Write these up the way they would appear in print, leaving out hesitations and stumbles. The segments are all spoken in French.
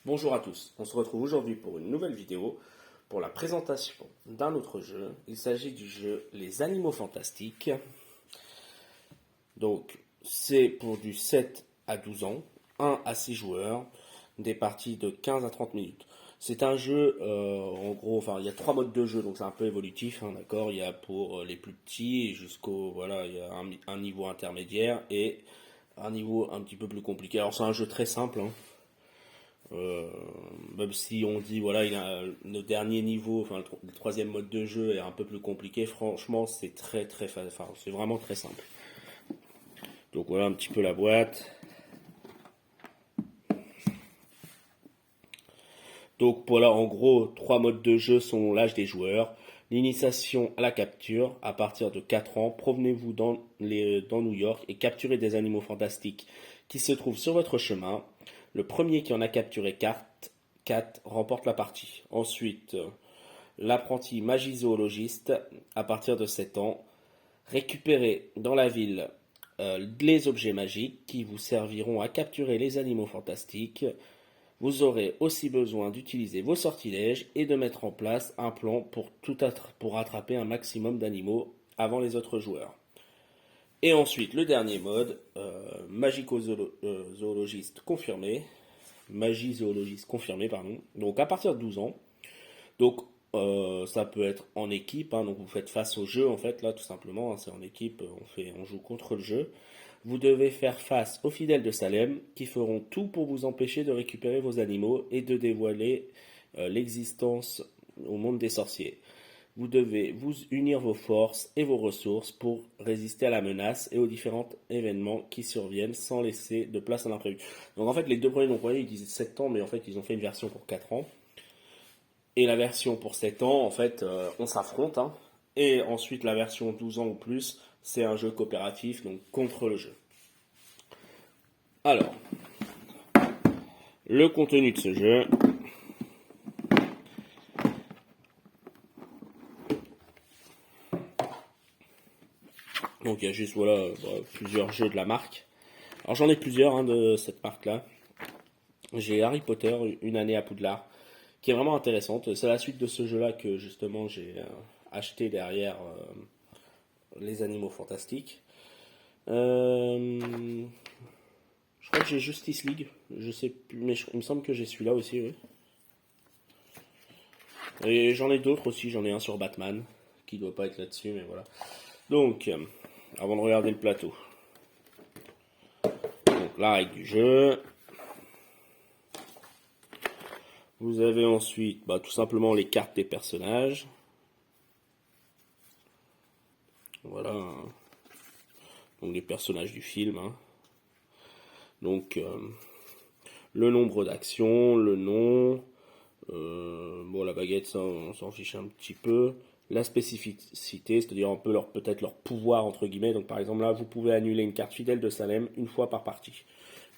Bonjour à tous, on se retrouve aujourd'hui pour une nouvelle vidéo pour la présentation d'un autre jeu. Il s'agit du jeu Les Animaux Fantastiques. Donc c'est pour du 7 à 12 ans, 1 à 6 joueurs, des parties de 15 à 30 minutes. C'est un jeu, en gros, enfin il y a 3 modes de jeu, donc c'est un peu évolutif, hein, d'accord. Il y a pour les plus petits jusqu'au, voilà, il y a un niveau intermédiaire et un niveau un petit peu plus compliqué. Alors c'est un jeu très simple, hein. Euh, Même si on dit voilà, il a le dernier niveau, enfin le troisième mode de jeu est un peu plus compliqué. Franchement, c'est enfin c'est vraiment très simple. Donc voilà un petit peu la boîte. Donc voilà, en gros, trois modes de jeu sont l'âge des joueurs, l'initiation à la capture à partir de 4 ans. Provenez-vous dans New York et capturez des animaux fantastiques qui se trouvent sur votre chemin. Le premier qui en a capturé 4 remporte la partie. Ensuite, l'apprenti magie-zoologiste à partir de 7 ans. Récupérez dans la ville les objets magiques qui vous serviront à capturer les animaux fantastiques. Vous aurez aussi besoin d'utiliser vos sortilèges et de mettre en place un plan pour attraper un maximum d'animaux avant les autres joueurs. Et ensuite, le dernier mode, magico-zoologiste confirmé. Magie-zoologiste confirmé, pardon. Donc à partir de 12 ans. Donc ça peut être en équipe, hein, donc vous faites face au jeu en fait, là tout simplement, hein, c'est en équipe, on joue contre le jeu. Vous devez faire face aux fidèles de Salem qui feront tout pour vous empêcher de récupérer vos animaux et de dévoiler l'existence au monde des sorciers. Vous devez vous unir vos forces et vos ressources pour résister à la menace et aux différents événements qui surviennent sans laisser de place à l'imprévu. Donc en fait, les deux premiers, donc, vous voyez, ils disent 7 ans, mais en fait, ils ont fait une version pour 4 ans. Et la version pour 7 ans, en fait, on s'affronte, hein. Et ensuite, la version 12 ans ou plus, c'est un jeu coopératif, donc contre le jeu. Alors, le contenu de ce jeu. Donc, il y a juste, voilà, plusieurs jeux de la marque. Alors, j'en ai plusieurs, hein, de cette marque-là. J'ai Harry Potter, Une année à Poudlard, qui est vraiment intéressante. C'est la suite de ce jeu-là que, justement, j'ai acheté derrière Les Animaux Fantastiques. Je crois que j'ai Justice League. Je sais plus, mais il me semble que j'ai celui-là aussi, oui. Et j'en ai d'autres aussi. J'en ai un sur Batman, qui doit pas être là-dessus, mais voilà. Donc, avant de regarder le plateau. Donc, la règle du jeu. Vous avez ensuite, tout simplement les cartes des personnages. Voilà. Donc, les personnages du film, hein. Donc, le nombre d'actions, le nom. La baguette, ça, on s'en fiche un petit peu. La spécificité, c'est-à-dire peut-être leur pouvoir, entre guillemets. Donc, par exemple, là, vous pouvez annuler une carte fidèle de Salem une fois par partie.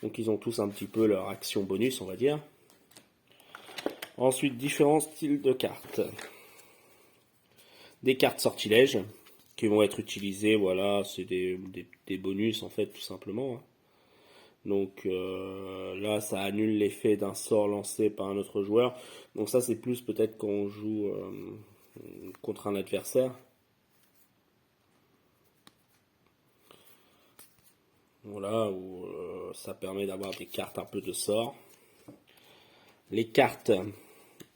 Donc, ils ont tous un petit peu leur action bonus, on va dire. Ensuite, différents styles de cartes. Des cartes sortilèges qui vont être utilisées, voilà, c'est des bonus, en fait, tout simplement, hein. Donc là, ça annule l'effet d'un sort lancé par un autre joueur. Donc ça, c'est plus peut-être quand on joue contre un adversaire. Voilà, où ça permet d'avoir des cartes un peu de sort. Les cartes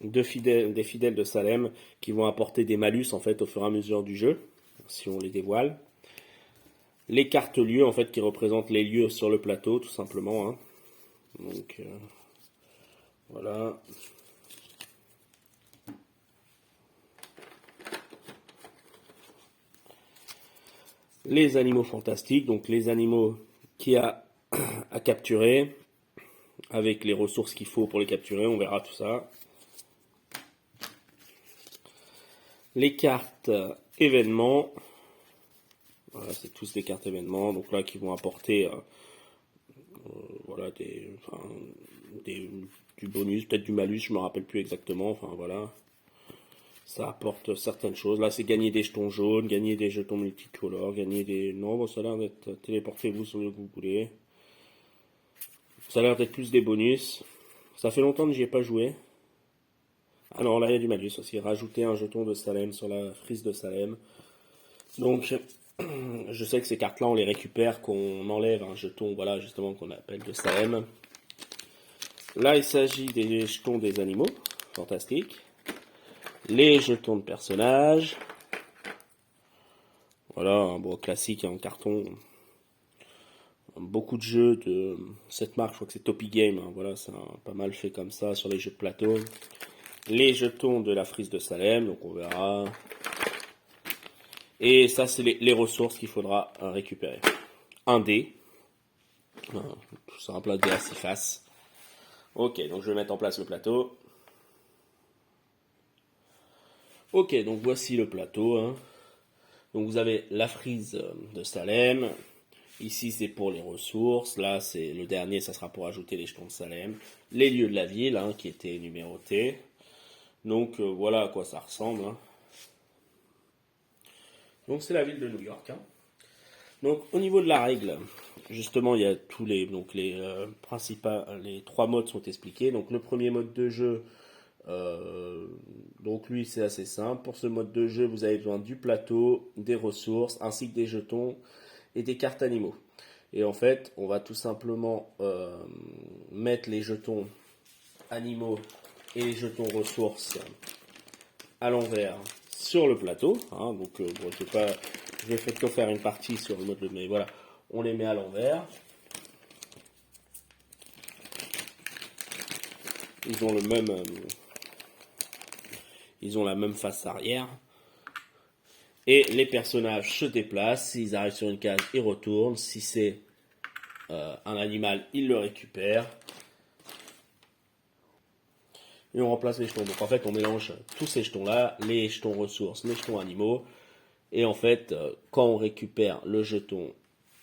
des fidèles de Salem qui vont apporter des malus en fait au fur et à mesure du jeu, si on les dévoile. Les cartes lieux en fait qui représentent les lieux sur le plateau, tout simplement, hein. Donc voilà. Les animaux fantastiques, donc les animaux qu'il y a à capturer, avec les ressources qu'il faut pour les capturer, on verra tout ça. Les cartes événements, voilà, c'est tous des cartes événements, donc là qui vont apporter voilà, du bonus, peut-être du malus, je me rappelle plus exactement, enfin voilà. Ça apporte certaines choses. Là, c'est gagner des jetons jaunes, gagner des jetons multicolores, gagner des... Non, bon, ça a l'air d'être téléportez-vous sur le que vous voulez. Ça a l'air d'être plus des bonus. Ça fait longtemps que j'y ai pas joué. Ah non, là il y a du malus aussi. Rajouter un jeton de Salem sur la frise de Salem. Donc, je sais que ces cartes-là, on les récupère, qu'on enlève un jeton, voilà, justement, qu'on appelle de Salem. Là, il s'agit des jetons des animaux. Fantastique. Les jetons de personnages. Voilà, un bois classique en carton. Beaucoup de jeux de cette marque, je crois que c'est Topi Game, hein, voilà, c'est pas mal fait comme ça sur les jeux de plateau. Les jetons de la frise de Salem, donc on verra. Et ça, c'est les ressources qu'il faudra récupérer. Un dé. Tout simple, un dé à 6 faces. Ok, donc je vais mettre en place le plateau. Ok, donc voici le plateau. Hein. Donc vous avez la frise de Salem. Ici, c'est pour les ressources. Là, c'est le dernier, ça sera pour ajouter les jetons de Salem. Les lieux de la ville, hein, qui étaient numérotés. Donc, voilà à quoi ça ressemble. Hein. Donc, c'est la ville de New York. Hein. Donc, au niveau de la règle, justement, il y a tous les... Donc, les 3 modes sont expliqués. Donc, le premier mode de jeu, donc lui, c'est assez simple. Pour ce mode de jeu, vous avez besoin du plateau, des ressources, ainsi que des jetons et des cartes animaux. Et en fait, on va tout simplement mettre les jetons animaux et les jetons ressources à l'envers sur le plateau. Hein, donc, bon, je vais faire que faire une partie sur le mode, mais voilà, on les met à l'envers. Ils ont ils ont la même face arrière. Et les personnages se déplacent. S'ils arrivent sur une case, ils retournent. Si c'est un animal, ils le récupèrent. Et on remplace les jetons. Donc en fait, on mélange tous ces jetons-là, les jetons ressources, les jetons animaux. Et en fait, quand on récupère le jeton,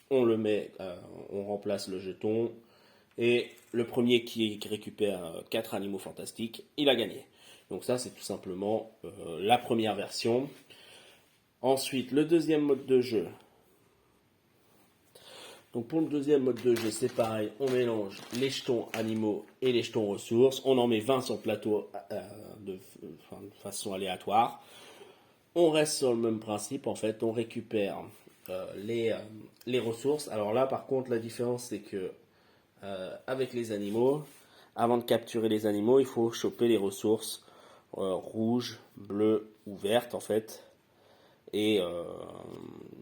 on le met, on remplace le jeton. Et le premier qui récupère 4 animaux fantastiques, il a gagné. Donc ça, c'est tout simplement la première version. Ensuite, le deuxième mode de jeu. Donc pour le deuxième mode de jeu, c'est pareil, on mélange les jetons animaux et les jetons ressources. On en met 20 sur le plateau de façon aléatoire. On reste sur le même principe, en fait, on récupère les ressources. Alors là, par contre, la différence, c'est que avec les animaux, avant de capturer les animaux, il faut choper les ressources rouges, bleues ou vertes, en fait. Et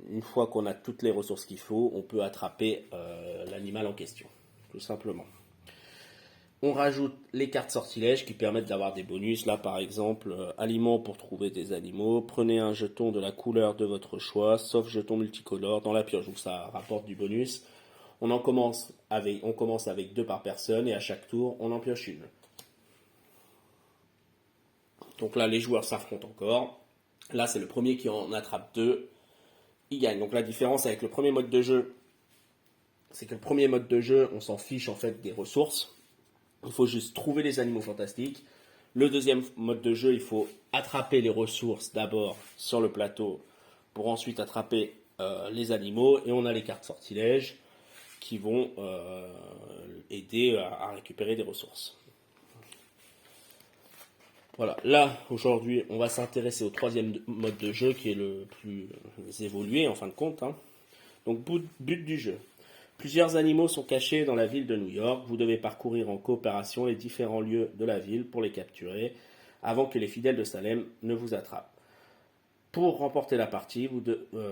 une fois qu'on a toutes les ressources qu'il faut, on peut attraper l'animal en question, tout simplement. On rajoute les cartes sortilèges qui permettent d'avoir des bonus. Là, par exemple, aliments pour trouver des animaux. Prenez un jeton de la couleur de votre choix, sauf jeton multicolore dans la pioche. Donc ça rapporte du bonus. On commence avec 2 par personne et à chaque tour, on en pioche une. Donc là, les joueurs s'affrontent encore. Là, c'est le premier qui en attrape 2. Il gagne. Donc la différence avec le premier mode de jeu, c'est que le premier mode de jeu, on s'en fiche en fait des ressources. Il faut juste trouver les animaux fantastiques. Le deuxième mode de jeu, il faut attraper les ressources d'abord sur le plateau pour ensuite attraper les animaux. Et on a les cartes sortilèges qui vont aider à récupérer des ressources. Voilà, là aujourd'hui on va s'intéresser au troisième mode de jeu qui est le plus évolué en fin de compte. Hein. Donc but du jeu. Plusieurs animaux sont cachés dans la ville de New York. Vous devez parcourir en coopération les différents lieux de la ville pour les capturer avant que les fidèles de Salem ne vous attrapent. Pour remporter la partie,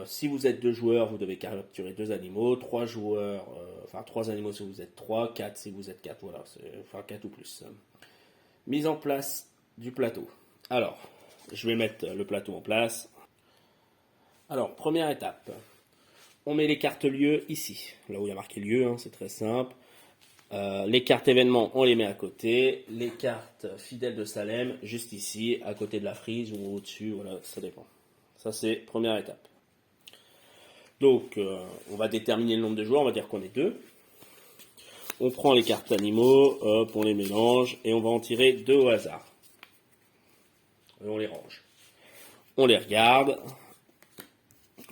si vous êtes 2 joueurs, vous devez capturer 2 animaux, 3 joueurs, 3 animaux si vous êtes 3, 4 si vous êtes 4, voilà, 4 ou plus. Mise en place du plateau. Alors, je vais mettre le plateau en place. Alors, première étape. On met les cartes lieux ici, là où il y a marqué lieu, hein, c'est très simple. Les cartes événements, on les met à côté. Les cartes fidèles de Salem, juste ici, à côté de la frise ou au-dessus, voilà, ça dépend. Ça, c'est première étape. Donc, on va déterminer le nombre de joueurs, on va dire qu'on est 2. On prend les cartes animaux, hop, on les mélange, et on va en tirer 2 au hasard. Et on les range. On les regarde.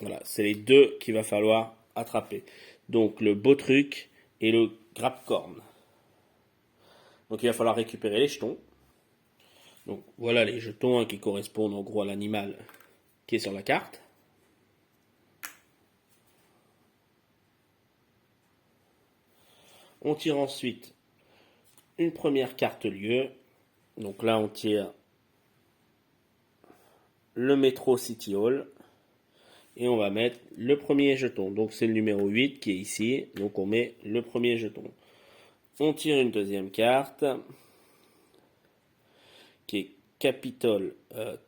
Voilà, c'est les 2 qu'il va falloir attraper. Donc le beau truc et le grappe-corne. Donc il va falloir récupérer les jetons. Donc voilà les jetons qui correspondent en gros à l'animal qui est sur la carte. On tire ensuite une première carte lieu. Donc là on tire le métro City Hall. Et on va mettre le premier jeton. Donc c'est le numéro 8 qui est ici. Donc on met le premier jeton. On tire une deuxième carte qui est Capitole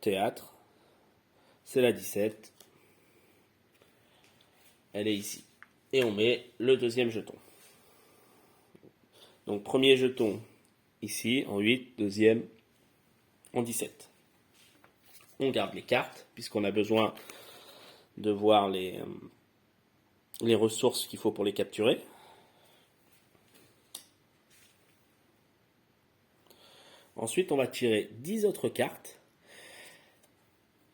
Théâtre. C'est la 17. Elle est ici. Et on met le deuxième jeton. Donc premier jeton ici en 8, deuxième en 17. On garde les cartes puisqu'on a besoin de voir les ressources qu'il faut pour les capturer. Ensuite, on va tirer 10 autres cartes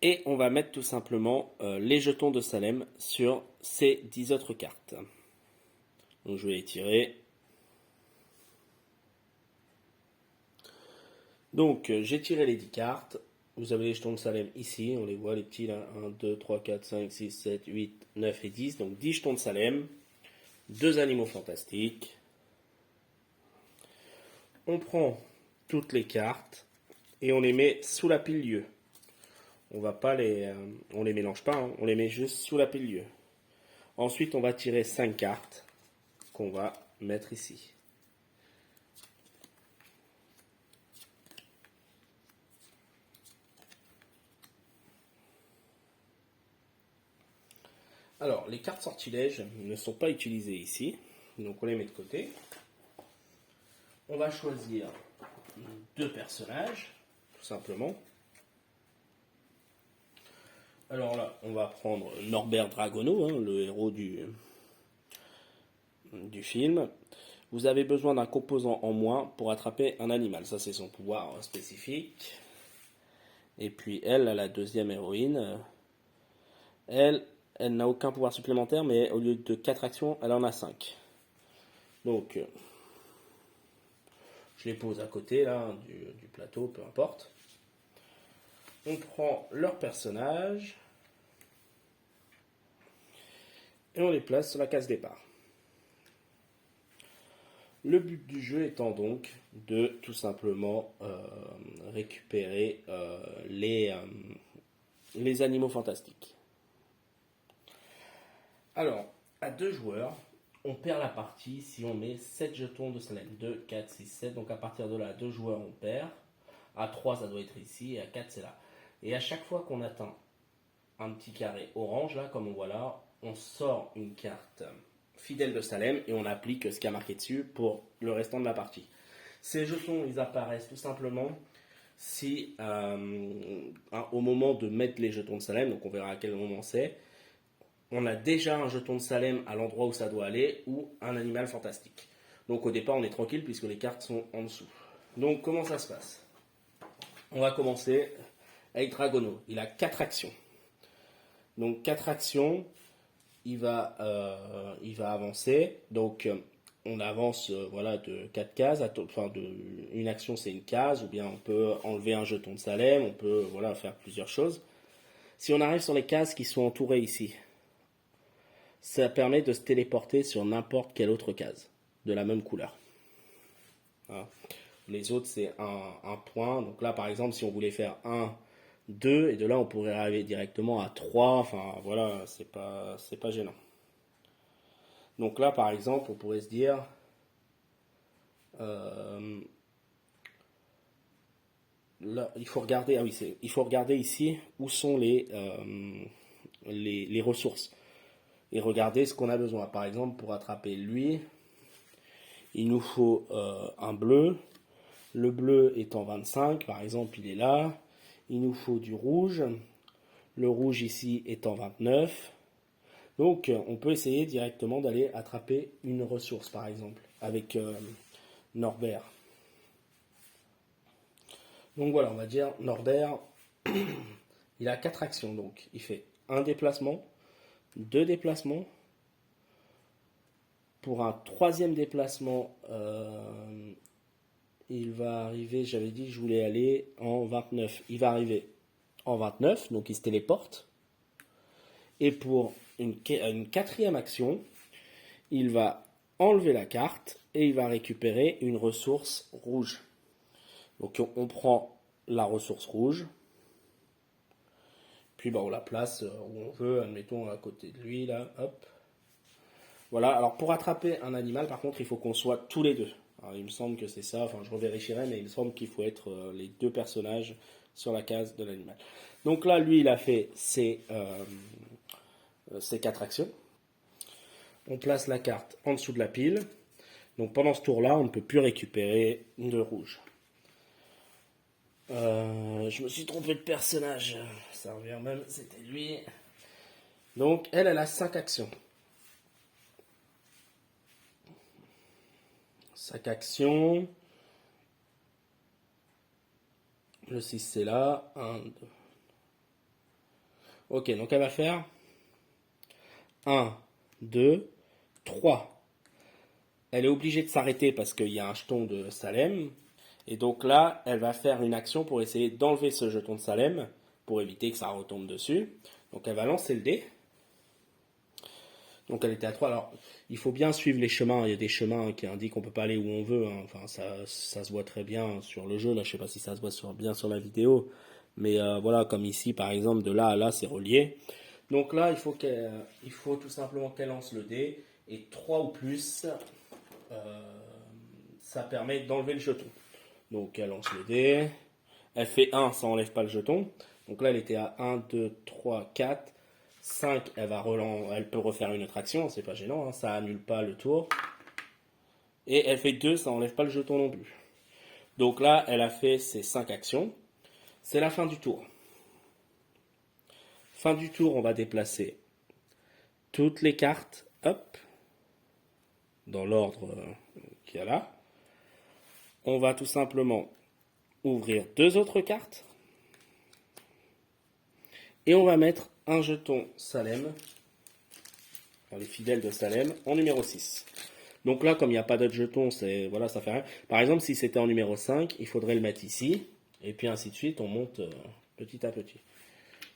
et on va mettre tout simplement les jetons de Salem sur ces 10 autres cartes. Donc je vais les tirer. Donc j'ai tiré les 10 cartes. Vous avez les jetons de Salem ici, on les voit les petits là, 1, 2, 3, 4, 5, 6, 7, 8, 9 et 10. Donc 10 jetons de Salem, 2 animaux fantastiques. On prend toutes les cartes et on les met sous la pile lieu. On les mélange pas, hein, on les met juste sous la pile lieu. Ensuite on va tirer 5 cartes qu'on va mettre ici. Alors, les cartes sortilèges ne sont pas utilisées ici, donc on les met de côté. On va choisir 2 personnages, tout simplement. Alors là, on va prendre Norbert Dragono, hein, le héros du film. Vous avez besoin d'un composant en moins pour attraper un animal. Ça, c'est son pouvoir spécifique. Et puis elle, la deuxième héroïne, elle n'a aucun pouvoir supplémentaire, mais au lieu de 4 actions, elle en a 5. Donc, je les pose à côté là, du plateau, peu importe. On prend leur personnage et on les place sur la case départ. Le but du jeu étant donc de tout simplement récupérer les animaux fantastiques. Alors, à 2 joueurs, on perd la partie si on met 7 jetons de Salem. 2, 4, 6, 7. Donc à partir de là, à 2 joueurs, on perd. À 3, ça doit être ici. Et à 4, c'est là. Et à chaque fois qu'on atteint un petit carré orange, là, comme on voit là, on sort une carte fidèle de Salem et on applique ce qui a marqué dessus pour le restant de la partie. Ces jetons, ils apparaissent tout simplement si, au moment de mettre les jetons de Salem, donc on verra à quel moment c'est, on a déjà un jeton de Salem à l'endroit où ça doit aller ou un animal fantastique. Donc au départ, on est tranquille puisque les cartes sont en dessous. Donc comment ça se passe? On va commencer avec Dragono. Il a 4 actions. Donc 4 actions, il va avancer. Donc on avance voilà, de 4 cases. Une action c'est une case, ou bien on peut enlever un jeton de Salem, on peut voilà, faire plusieurs choses. Si on arrive sur les cases qui sont entourées ici, ça permet de se téléporter sur n'importe quelle autre case de la même couleur. Voilà. Les autres, c'est un point. Donc là, par exemple, si on voulait faire 1, 2, et de là, on pourrait arriver directement à 3. Enfin, voilà, c'est pas gênant. Donc là, par exemple, on pourrait se dire... là, il faut regarder, il faut regarder ici où sont les ressources. Et regarder ce qu'on a besoin. Par exemple, pour attraper lui, il nous faut un bleu. Le bleu est en 25, par exemple, il est là. Il nous faut du rouge. Le rouge ici est en 29. Donc, on peut essayer directement d'aller attraper une ressource, par exemple, avec Norbert. Donc voilà, on va dire Norbert, il a 4 actions. Donc, il fait un déplacement, 2 déplacements. Pour un 3e déplacement, il va arriver, j'avais dit que je voulais aller en 29. Il va arriver en 29, donc il se téléporte. Et pour une quatrième action, il va enlever la carte et il va récupérer une ressource rouge. Donc on prend la ressource rouge, puis on la place où on veut, admettons à côté de lui, là, hop. Voilà, alors pour attraper un animal, par contre, il faut qu'on soit tous les deux. Alors, il me semble que c'est ça, enfin je revérifierai, mais il me semble qu'il faut être les deux personnages sur la case de l'animal. Donc là, lui, il a fait ses 4 actions. On place la carte en dessous de la pile. Donc pendant ce tour-là, on ne peut plus récupérer de rouge. Je me suis trompé de personnage. Ça revient même, c'était lui. Donc elle a 5 actions. 5 actions. Le 6 c'est là. 1, 2. Ok, donc elle va faire 1, 2, 3. Elle est obligée de s'arrêter parce qu'il y a un jeton de Salem. Et donc là, elle va faire une action pour essayer d'enlever ce jeton de Salem, pour éviter que ça retombe dessus. Donc elle va lancer le dé. Donc elle était à 3. Alors, il faut bien suivre les chemins. Il y a des chemins qui indiquent qu'on ne peut pas aller où on veut. Hein. Enfin, ça se voit très bien sur le jeu. Là, je ne sais pas si ça se voit bien sur la vidéo. Mais voilà, comme ici, par exemple, de là à là, c'est relié. Donc là, il faut tout simplement qu'elle lance le dé. Et 3 ou plus, ça permet d'enlever le jeton. Donc elle lance le dé. Elle fait 1, ça n'enlève pas le jeton. Donc là, elle était à 1, 2, 3, 4. 5, elle peut refaire une autre action, c'est pas gênant, hein, ça annule pas le tour. Et elle fait 2, ça n'enlève pas le jeton non plus. Donc là, elle a fait ses 5 actions. C'est la fin du tour. Fin du tour, on va déplacer toutes les cartes, hop, dans l'ordre qu'il y a là. On va tout simplement ouvrir 2 autres cartes. Et on va mettre un jeton Salem, les fidèles de Salem, en numéro 6. Donc là, comme il n'y a pas d'autres jetons, voilà, ça fait rien. Par exemple, si c'était en numéro 5, il faudrait le mettre ici. Et puis ainsi de suite, on monte petit à petit.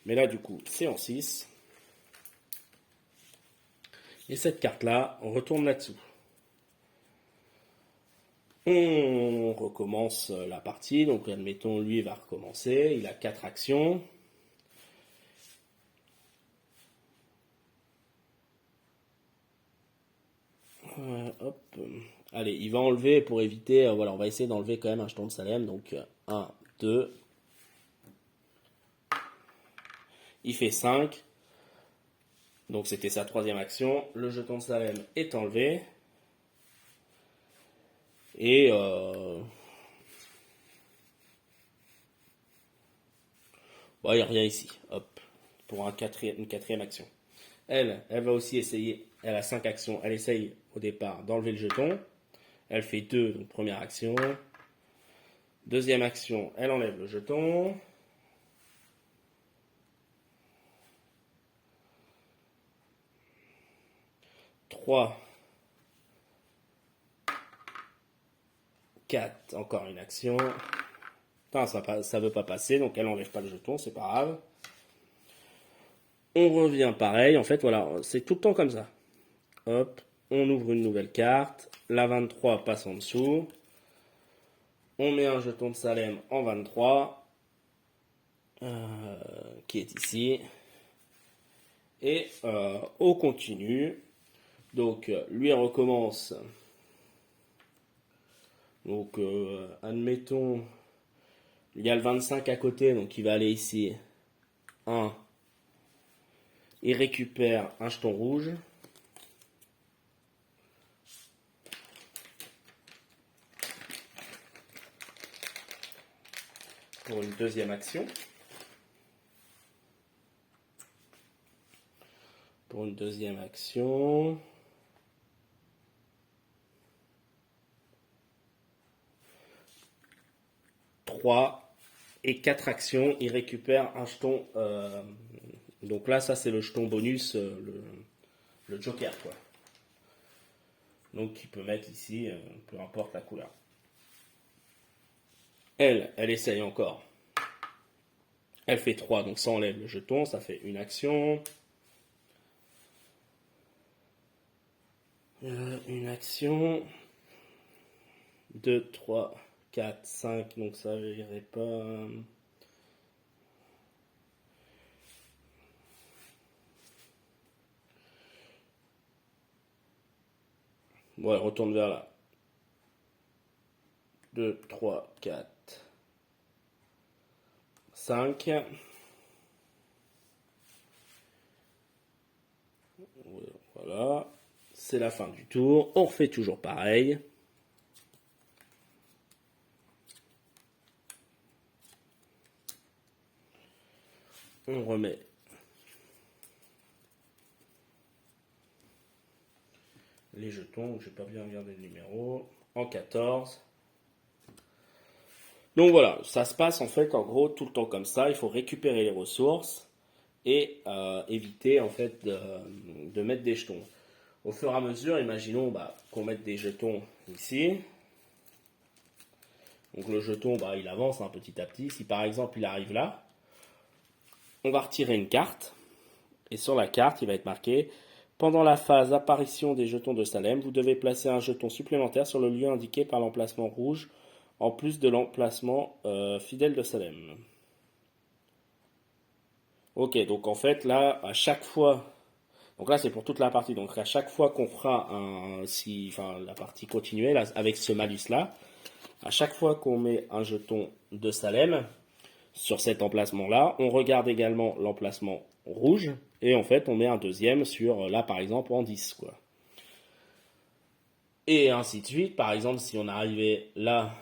Mais là, du coup, c'est en 6. Et cette carte-là, on retourne là-dessous. On recommence la partie. Donc, admettons, lui va recommencer. Il a 4 actions. Hop. Allez, il va enlever pour éviter. Voilà, on va essayer d'enlever quand même un jeton de Salem. Donc 1, 2. Il fait 5. Donc c'était sa 3e action. Le jeton de Salem est enlevé. Et bon, il n'y a rien ici. Hop. Pour une 4e action. Elle va aussi essayer. Elle a 5 actions. Elle essaye au départ d'enlever le jeton. Elle fait 2, donc première action. 2e action, elle enlève le jeton. Trois, 4, encore une action. Putain, ça veut pas passer, donc elle enlève pas le jeton, c'est pas grave. On revient pareil, en fait, voilà, c'est tout le temps comme ça. Hop, on ouvre une nouvelle carte. La 23 passe en dessous. On met un jeton de Salem en 23, qui est ici. Et on continue. Donc, lui recommence. Donc, admettons, il y a le 25 à côté, donc il va aller ici. 1. Il récupère un jeton rouge. Pour une 2e action. Pour une 2e action. Et 4 actions, il récupère un jeton. Donc là, ça c'est le jeton bonus, le joker, quoi. Donc il peut mettre ici, peu importe la couleur. Elle essaye encore. Elle fait 3, donc ça enlève le jeton, ça fait une action. Une action. 2, 3, 4, 5, donc ça j'irai pas. Ouais, retourne vers là. 2, 3, 4, 5. Voilà. C'est la fin du tour. On refait toujours pareil. On remet les jetons. Je n'ai pas bien regardé le numéro. En 14. Donc voilà, ça se passe en fait en gros tout le temps comme ça. Il faut récupérer les ressources et éviter en fait de mettre des jetons. Au fur et à mesure, imaginons qu'on mette des jetons ici. Donc le jeton, il avance petit à petit. Si par exemple il arrive là, on va retirer une carte. Et sur la carte, il va être marqué: pendant la phase apparition des jetons de Salem, vous devez placer un jeton supplémentaire sur le lieu indiqué par l'emplacement rouge, en plus de l'emplacement fidèle de Salem. Ok, donc en fait là, à chaque fois, donc là c'est pour toute la partie, donc à chaque fois qu'on fera la partie continuelle avec ce malus là, à chaque fois qu'on met un jeton de Salem sur cet emplacement là, on regarde également l'emplacement rouge et en fait on met un deuxième sur là par exemple en 10 quoi. Et ainsi de suite, par exemple si on arrivait là,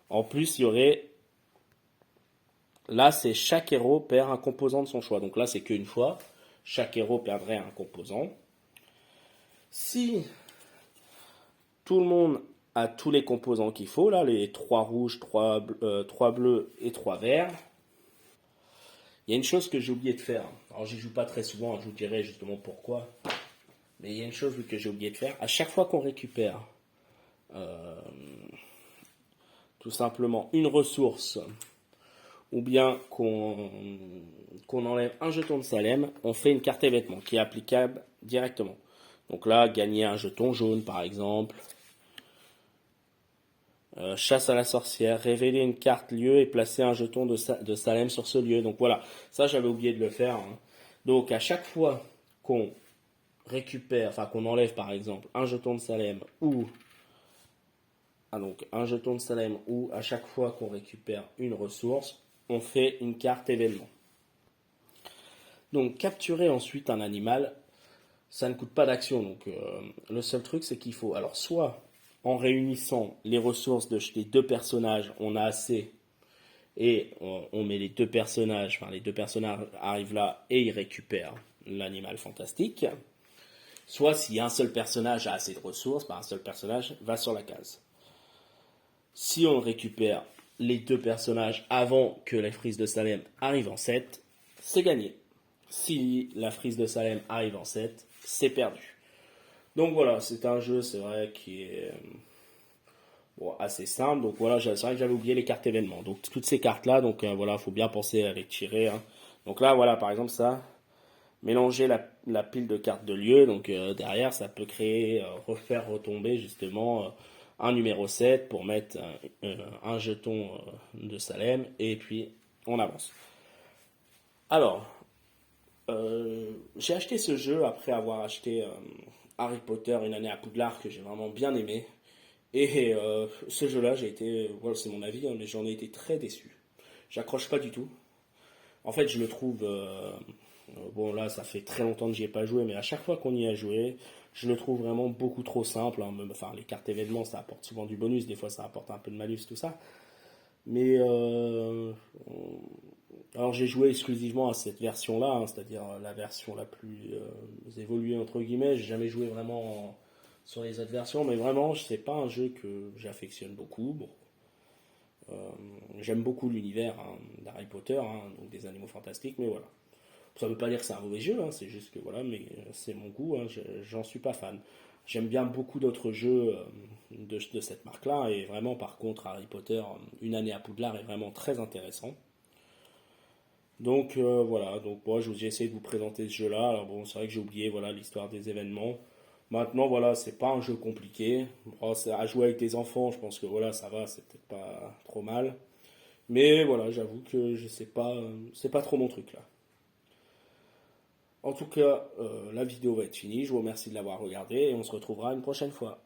en plus il y aurait, là c'est chaque héros perd un composant de son choix, donc là c'est qu'une fois, chaque héros perdrait un composant. Si tout le monde a tous les composants qu'il faut, là les 3 rouges, 3 bleus et 3 verts, il y a une chose que j'ai oublié de faire. Alors j'y joue pas très souvent, je vous dirai justement pourquoi. Mais il y a une chose que j'ai oublié de faire. À chaque fois qu'on récupère euh, tout simplement une ressource ou bien qu'on enlève un jeton de Salem, on fait une carte événement qui est applicable directement. Donc là, gagner un jeton jaune par exemple. Chasse à la sorcière, révéler une carte lieu et placer un jeton de Salem sur ce lieu. Donc voilà, ça j'avais oublié de le faire. Hein. Donc à chaque fois qu'on récupère, enfin qu'on enlève par exemple un jeton de Salem ou donc un jeton de Salem ou à chaque fois qu'on récupère une ressource, on fait une carte événement. Donc capturer ensuite un animal, ça ne coûte pas d'action. Donc le seul truc c'est qu'il faut, alors soit en réunissant les ressources des deux personnages, on a assez et on met les deux personnages, enfin les deux personnages arrivent là et ils récupèrent l'animal fantastique. Soit si un seul personnage a assez de ressources, un seul personnage va sur la case. Si on récupère les deux personnages avant que la frise de Salem arrive en 7, c'est gagné. Si la frise de Salem arrive en 7, c'est perdu. Donc voilà, c'est un jeu, c'est vrai, qui est assez simple. Donc voilà, c'est vrai que j'avais oublié les cartes événements. Donc toutes ces cartes-là, donc voilà, faut bien penser à les tirer. Hein. Donc là, voilà, par exemple, ça, mélanger la pile de cartes de lieu. Donc derrière, ça peut créer, refaire retomber justement un numéro 7 pour mettre un jeton de Salem. Et puis, on avance. Alors, j'ai acheté ce jeu après avoir acheté Harry Potter une année à Poudlard que j'ai vraiment bien aimé. Et ce jeu-là, voilà, c'est mon avis, hein, mais j'en ai été très déçu. J'accroche pas du tout. En fait, je le trouve, bon là, ça fait très longtemps que j'y ai pas joué, mais à chaque fois qu'on y a joué, je le trouve vraiment beaucoup trop simple. Hein, enfin, les cartes événements, ça apporte souvent du bonus, des fois ça apporte un peu de malus, tout ça. Mais alors j'ai joué exclusivement à cette version-là, hein, c'est-à-dire la version la plus évoluée entre guillemets. J'ai jamais joué vraiment sur les autres versions, mais vraiment, c'est pas un jeu que j'affectionne beaucoup. Bon, j'aime beaucoup l'univers hein, d'Harry Potter, hein, donc des animaux fantastiques, mais voilà. Ça veut pas dire que c'est un mauvais jeu, hein, c'est juste que voilà, mais c'est mon goût, hein, j'en suis pas fan. J'aime bien beaucoup d'autres jeux de cette marque-là, et vraiment, par contre, Harry Potter, Une année à Poudlard est vraiment très intéressant. Donc voilà, donc moi j'ai essayé de vous présenter ce jeu-là. Alors bon, c'est vrai que j'ai oublié voilà l'histoire des événements. Maintenant voilà, c'est pas un jeu compliqué. Bon, c'est à jouer avec des enfants, je pense que voilà ça va, c'est peut-être pas trop mal. Mais voilà, j'avoue que je sais pas, c'est pas trop mon truc là. En tout cas, la vidéo va être finie. Je vous remercie de l'avoir regardée et on se retrouvera une prochaine fois.